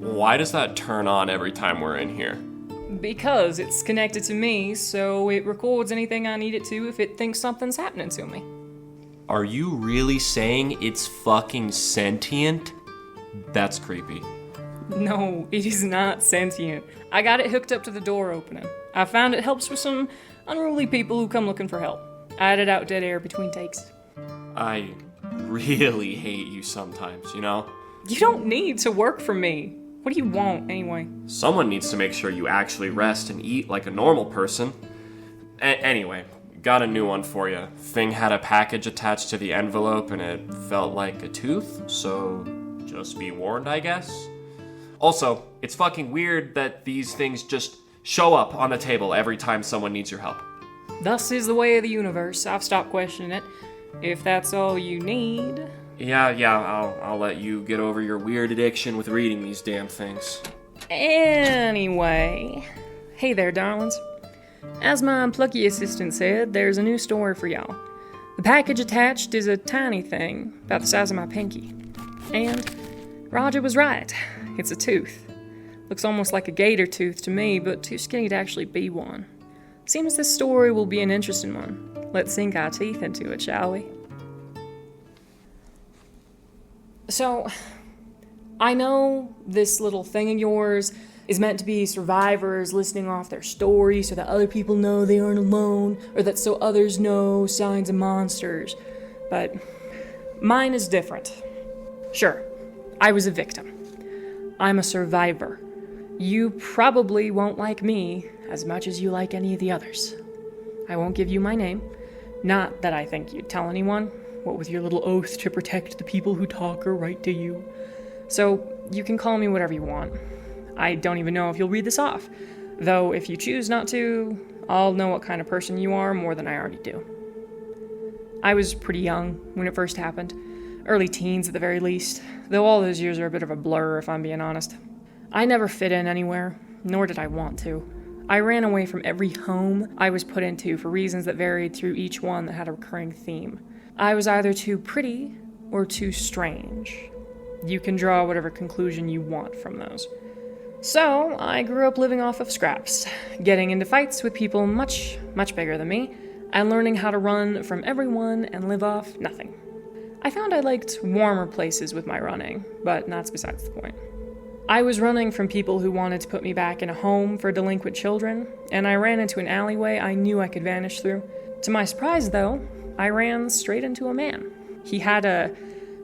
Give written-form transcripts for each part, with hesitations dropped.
Why does that turn on every time we're in here? Because it's connected to me, so it records anything I need it to if it thinks something's happening to me. Are you really saying it's fucking sentient? That's creepy. No, it is not sentient. I got it hooked up to the door opening. I found it helps with some unruly people who come looking for help. I added out dead air between takes. I really hate you sometimes, you know? You don't need to work for me. What do you want, anyway? Someone needs to make sure you actually rest and eat like a normal person. Anyway, got a new one for you. Thing had a package attached to the envelope and it felt like a tooth, so just be warned, I guess. Also, it's fucking weird that these things just show up on the table every time someone needs your help. Thus is the way of the universe. I've stopped questioning it. If that's all you need... Yeah, I'll let you get over your weird addiction with reading these damn things. Anyway... Hey there, darlins. As my plucky assistant said, there's a new story for y'all. The package attached is a tiny thing, about the size of my pinky. And Roger was right. It's a tooth. Looks almost like a gator tooth to me, but too skinny to actually be one. Seems this story will be an interesting one. Let's sink our teeth into it, shall we? So, I know this little thing of yours is meant to be survivors listening off their story so that other people know they aren't alone, or that so others know signs of monsters. But mine is different. Sure, I was a victim. I'm a survivor. You probably won't like me as much as you like any of the others. I won't give you my name. Not that I think you'd tell anyone, what with your little oath to protect the people who talk or write to you. So you can call me whatever you want. I don't even know if you'll read this off. Though if you choose not to, I'll know what kind of person you are more than I already do. I was pretty young when it first happened. Early teens at the very least, though all those years are a bit of a blur if I'm being honest. I never fit in anywhere, nor did I want to. I ran away from every home I was put into for reasons that varied through each one that had a recurring theme. I was either too pretty or too strange. You can draw whatever conclusion you want from those. So, I grew up living off of scraps, getting into fights with people much, much bigger than me, and learning how to run from everyone and live off nothing. I found I liked warmer places with my running, but that's besides the point. I was running from people who wanted to put me back in a home for delinquent children, and I ran into an alleyway I knew I could vanish through. To my surprise, though, I ran straight into a man. He had a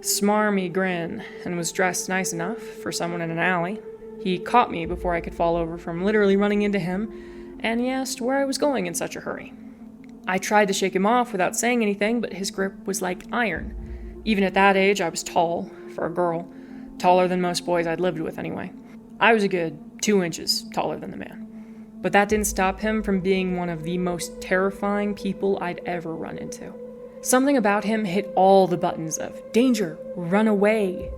smarmy grin and was dressed nice enough for someone in an alley. He caught me before I could fall over from literally running into him, and he asked where I was going in such a hurry. I tried to shake him off without saying anything, but his grip was like iron. Even at that age, I was tall, for a girl. Taller than most boys I'd lived with, anyway. I was a good 2 inches taller than the man. But that didn't stop him from being one of the most terrifying people I'd ever run into. Something about him hit all the buttons of danger, run away.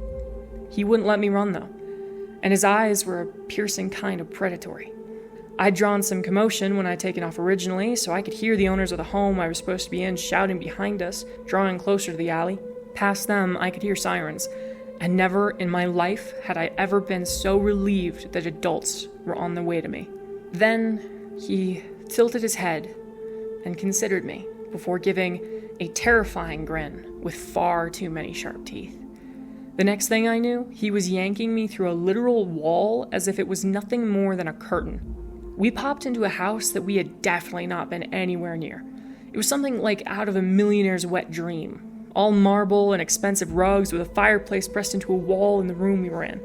He wouldn't let me run, though. And his eyes were a piercing kind of predatory. I'd drawn some commotion when I'd taken off originally, so I could hear the owners of the home I was supposed to be in shouting behind us, drawing closer to the alley. Past them, I could hear sirens. And never in my life had I ever been so relieved that adults were on their way to me. Then he tilted his head and considered me before giving a terrifying grin with far too many sharp teeth. The next thing I knew, he was yanking me through a literal wall as if it was nothing more than a curtain. We popped into a house that we had definitely not been anywhere near. It was something like out of a millionaire's wet dream. All marble and expensive rugs with a fireplace pressed into a wall in the room we were in.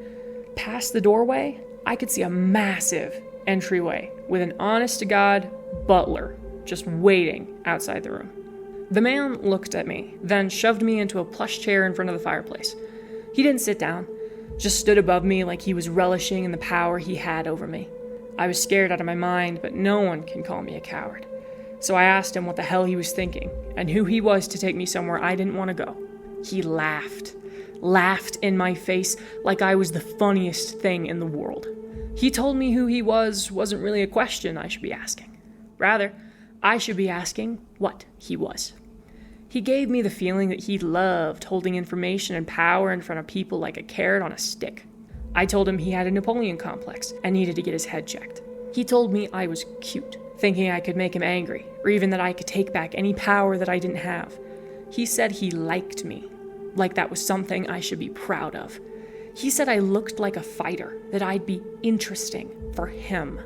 Past the doorway, I could see a massive entryway with an honest-to-God butler just waiting outside the room. The man looked at me, then shoved me into a plush chair in front of the fireplace. He didn't sit down, just stood above me like he was relishing in the power he had over me. I was scared out of my mind, but no one can call me a coward. So I asked him what the hell he was thinking, and who he was to take me somewhere I didn't want to go. He laughed in my face like I was the funniest thing in the world. He told me who he wasn't really a question I should be asking. Rather, I should be asking what he was. He gave me the feeling that he loved holding information and power in front of people like a carrot on a stick. I told him he had a Napoleon complex and needed to get his head checked. He told me I was cute, thinking I could make him angry, or even that I could take back any power that I didn't have. He said he liked me, like that was something I should be proud of. He said I looked like a fighter, that I'd be interesting for him.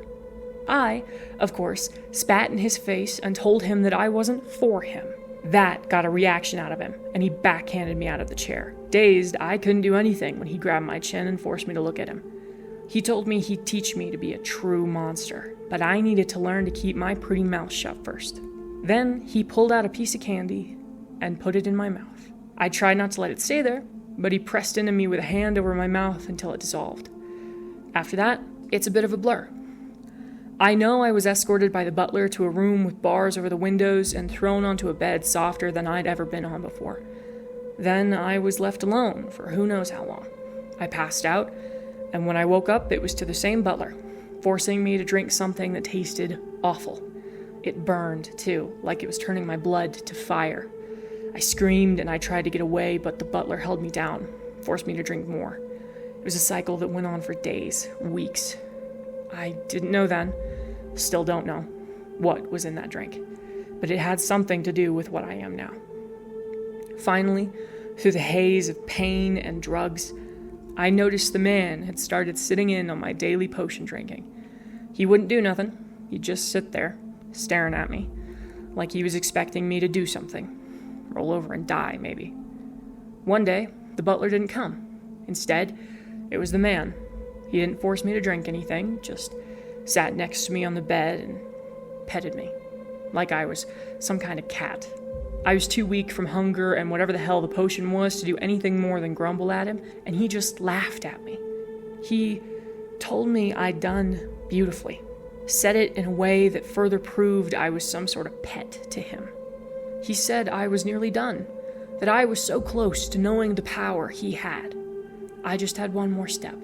I, of course, spat in his face and told him that I wasn't for him. That got a reaction out of him, and he backhanded me out of the chair. Dazed, I couldn't do anything when he grabbed my chin and forced me to look at him. He told me he'd teach me to be a true monster, but I needed to learn to keep my pretty mouth shut first. Then he pulled out a piece of candy and put it in my mouth. I tried not to let it stay there, but he pressed into me with a hand over my mouth until it dissolved. After that, it's a bit of a blur. I know I was escorted by the butler to a room with bars over the windows and thrown onto a bed softer than I'd ever been on before. Then I was left alone for who knows how long. I passed out, and when I woke up, it was to the same butler, forcing me to drink something that tasted awful. It burned, too, like it was turning my blood to fire. I screamed and I tried to get away, but the butler held me down, forced me to drink more. It was a cycle that went on for days, weeks. I didn't know then, still don't know, what was in that drink, but it had something to do with what I am now. Finally, through the haze of pain and drugs, I noticed the man had started sitting in on my daily potion drinking. He wouldn't do nothing. He'd just sit there, staring at me, like he was expecting me to do something. Roll over and die, maybe. One day, the butler didn't come. Instead, it was the man. He didn't force me to drink anything, just sat next to me on the bed and petted me, like I was some kind of cat. I was too weak from hunger and whatever the hell the potion was to do anything more than grumble at him, and he just laughed at me. He told me I'd done beautifully, said it in a way that further proved I was some sort of pet to him. He said I was nearly done, that I was so close to knowing the power he had. I just had one more step.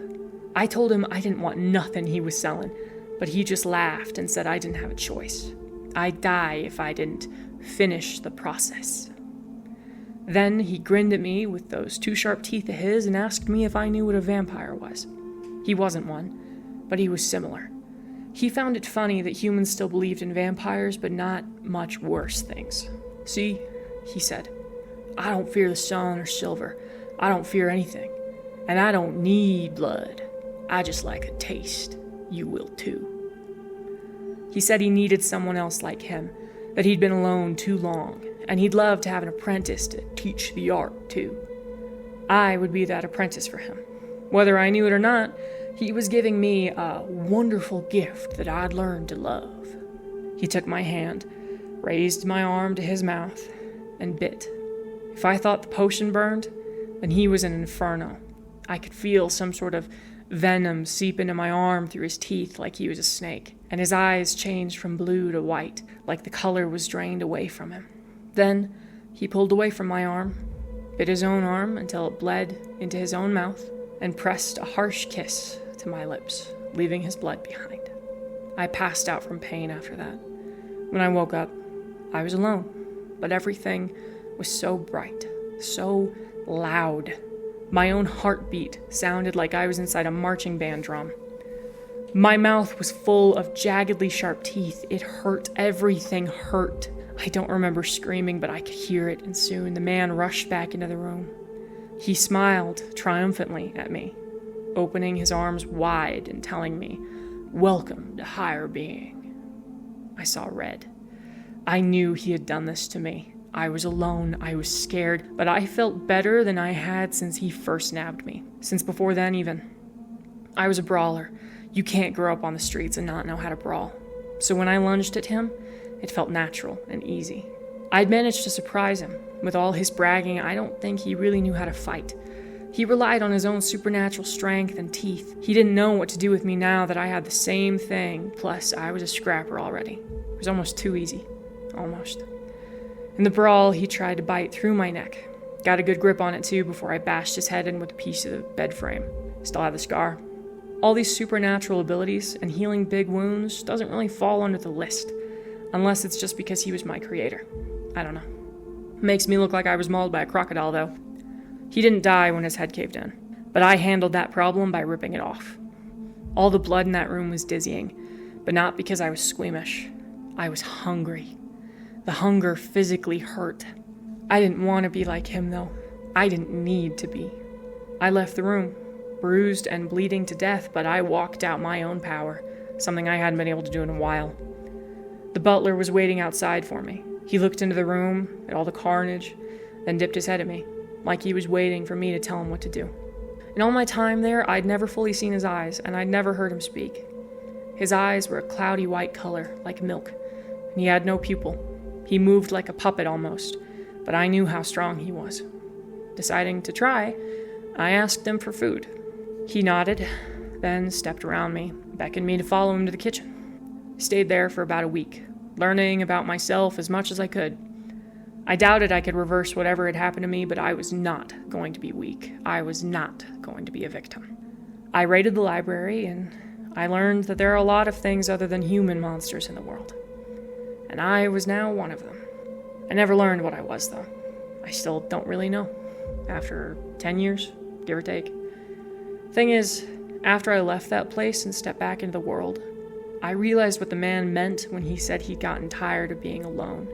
I told him I didn't want nothing he was selling, but he just laughed and said I didn't have a choice. I'd die if I didn't finish the process. Then he grinned at me with those two sharp teeth of his and asked me if I knew what a vampire was. He wasn't one, but he was similar. He found it funny that humans still believed in vampires, but not much worse things. See, he said, I don't fear the sun or silver. I don't fear anything. And I don't need blood. I just like a taste. You will too. He said he needed someone else like him, that he'd been alone too long, and he'd love to have an apprentice to teach the art too. I would be that apprentice for him. Whether I knew it or not, he was giving me a wonderful gift that I'd learned to love. He took my hand, raised my arm to his mouth, and bit. If I thought the potion burned, then he was an inferno. I could feel some sort of venom seep into my arm through his teeth like he was a snake, and his eyes changed from blue to white, like the color was drained away from him. Then he pulled away from my arm, bit his own arm until it bled into his own mouth, and pressed a harsh kiss to my lips, leaving his blood behind. I passed out from pain after that. When I woke up, I was alone, but everything was so bright, so loud. My own heartbeat sounded like I was inside a marching band drum. My mouth was full of jaggedly sharp teeth. It hurt. Everything hurt. I don't remember screaming, but I could hear it, and soon the man rushed back into the room. He smiled triumphantly at me, opening his arms wide and telling me, "Welcome to higher being." I saw red. I knew he had done this to me. I was alone, I was scared, but I felt better than I had since he first nabbed me. Since before then, even. I was a brawler. You can't grow up on the streets and not know how to brawl. So when I lunged at him, it felt natural and easy. I'd managed to surprise him. With all his bragging, I don't think he really knew how to fight. He relied on his own supernatural strength and teeth. He didn't know what to do with me now that I had the same thing, plus I was a scrapper already. It was almost too easy. Almost. In the brawl, he tried to bite through my neck. Got a good grip on it too before I bashed his head in with a piece of the bed frame. Still have the scar. All these supernatural abilities and healing big wounds doesn't really fall under the list, unless it's just because he was my creator. I don't know. Makes me look like I was mauled by a crocodile, though. He didn't die when his head caved in. But I handled that problem by ripping it off. All the blood in that room was dizzying, but not because I was squeamish. I was hungry. The hunger physically hurt. I didn't want to be like him, though. I didn't need to be. I left the room, bruised and bleeding to death, but I walked out my own power, something I hadn't been able to do in a while. The butler was waiting outside for me. He looked into the room at all the carnage, then dipped his head at me, like he was waiting for me to tell him what to do. In all my time there, I'd never fully seen his eyes, and I'd never heard him speak. His eyes were a cloudy white color, like milk, and he had no pupil. He moved like a puppet almost, but I knew how strong he was. Deciding to try, I asked him for food. He nodded, then stepped around me, beckoned me to follow him to the kitchen. I stayed there for about a week, learning about myself as much as I could. I doubted I could reverse whatever had happened to me, but I was not going to be weak. I was not going to be a victim. I raided the library, and I learned that there are a lot of things other than human monsters in the world. And I was now one of them. I never learned what I was, though. I still don't really know. After 10 years, give or take. Thing is, after I left that place and stepped back into the world, I realized what the man meant when he said he'd gotten tired of being alone.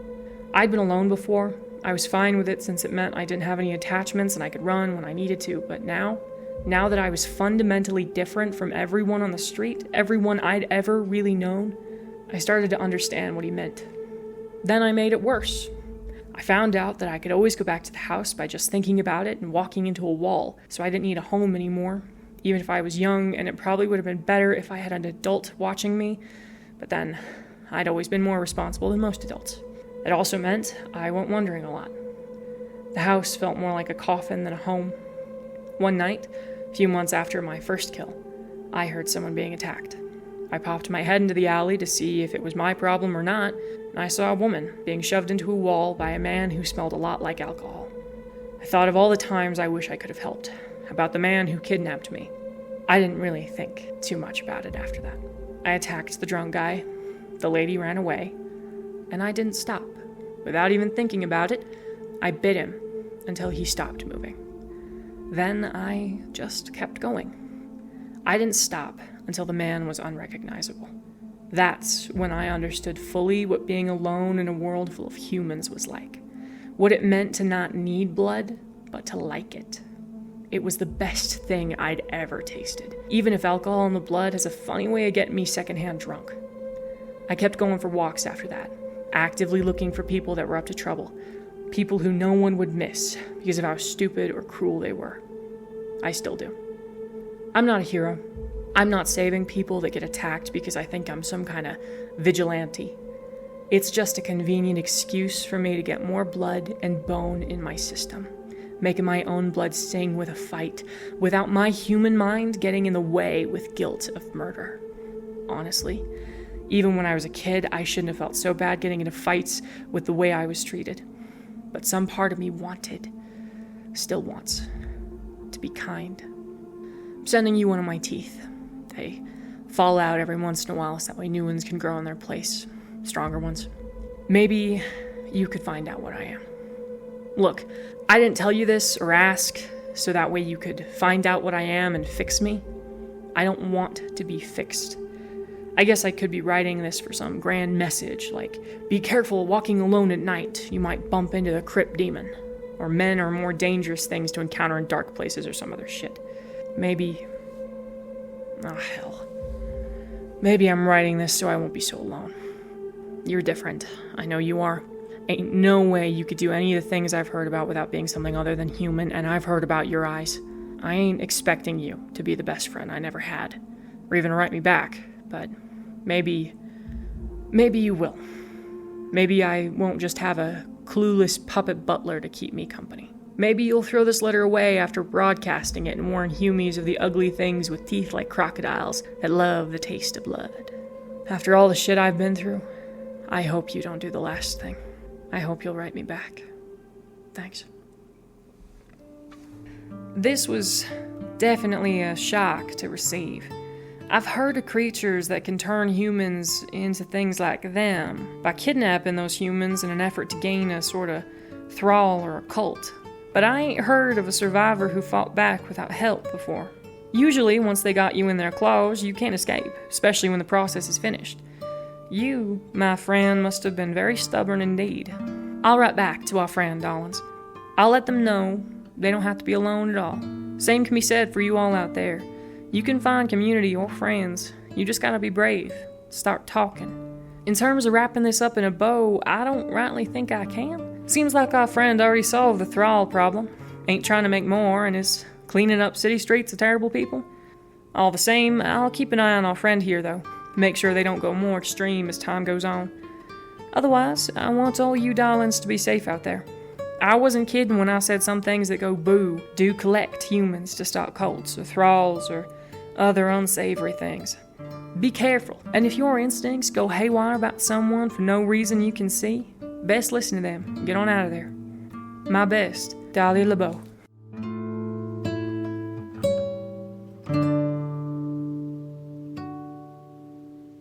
I'd been alone before. I was fine with it since it meant I didn't have any attachments and I could run when I needed to, but now that I was fundamentally different from everyone on the street, everyone I'd ever really known, I started to understand what he meant. Then I made it worse. I found out that I could always go back to the house by just thinking about it and walking into a wall, so I didn't need a home anymore, even if I was young, and it probably would have been better if I had an adult watching me, but then I'd always been more responsible than most adults. It also meant I went wandering a lot. The house felt more like a coffin than a home. One night, a few months after my first kill, I heard someone being attacked. I popped my head into the alley to see if it was my problem or not, and I saw a woman being shoved into a wall by a man who smelled a lot like alcohol. I thought of all the times I wish I could have helped, about the man who kidnapped me. I didn't really think too much about it after that. I attacked the drunk guy, the lady ran away, and I didn't stop. Without even thinking about it, I bit him until he stopped moving. Then I just kept going. I didn't stop until the man was unrecognizable. That's when I understood fully what being alone in a world full of humans was like. What it meant to not need blood, but to like it. It was the best thing I'd ever tasted, even if alcohol in the blood has a funny way of getting me secondhand drunk. I kept going for walks after that, actively looking for people that were up to trouble, people who no one would miss because of how stupid or cruel they were. I still do. I'm not a hero. I'm not saving people that get attacked because I think I'm some kind of vigilante. It's just a convenient excuse for me to get more blood and bone in my system, making my own blood sing with a fight, without my human mind getting in the way with guilt of murder. Honestly, even when I was a kid, I shouldn't have felt so bad getting into fights with the way I was treated. But some part of me still wants, to be kind. I'm sending you one of my teeth. They fall out every once in a while so that way new ones can grow in their place. Stronger ones. Maybe you could find out what I am. Look, I didn't tell you this or ask so that way you could find out what I am and fix me. I don't want to be fixed. I guess I could be writing this for some grand message, like, be careful walking alone at night, you might bump into the crypt demon, or men are more dangerous things to encounter in dark places or some other shit. Maybe... oh, hell. Maybe I'm writing this so I won't be so alone. You're different. I know you are. Ain't no way you could do any of the things I've heard about without being something other than human, and I've heard about your eyes. I ain't expecting you to be the best friend I never had, or even to write me back, but maybe you will. Maybe I won't just have a clueless puppet butler to keep me company. Maybe you'll throw this letter away after broadcasting it and warn humies of the ugly things with teeth like crocodiles that love the taste of blood. After all the shit I've been through, I hope you don't do the last thing. I hope you'll write me back. Thanks. This was definitely a shock to receive. I've heard of creatures that can turn humans into things like them by kidnapping those humans in an effort to gain a sort of thrall or a cult. but I ain't heard of a survivor who fought back without help before. Usually, once they got you in their claws, you can't escape, especially when the process is finished. You, my friend, must have been very stubborn indeed. I'll write back to our friend, darlins. I'll let them know they don't have to be alone at all. Same can be said for you all out there. You can find community or friends. You just gotta be brave. Start talking. In terms of wrapping this up in a bow, I don't rightly think I can. Seems like our friend already solved the thrall problem. Ain't trying to make more and is cleaning up city streets of terrible people. All the same, I'll keep an eye on our friend here, though. Make sure they don't go more extreme as time goes on. Otherwise, I want all you darlings to be safe out there. I wasn't kidding when I said some things that go boo do collect humans to stop cults or thralls or other unsavory things. Be careful, and if your instincts go haywire about someone for no reason you can see, best listen to them and get on out of there. My best, Dahlia LeBeau.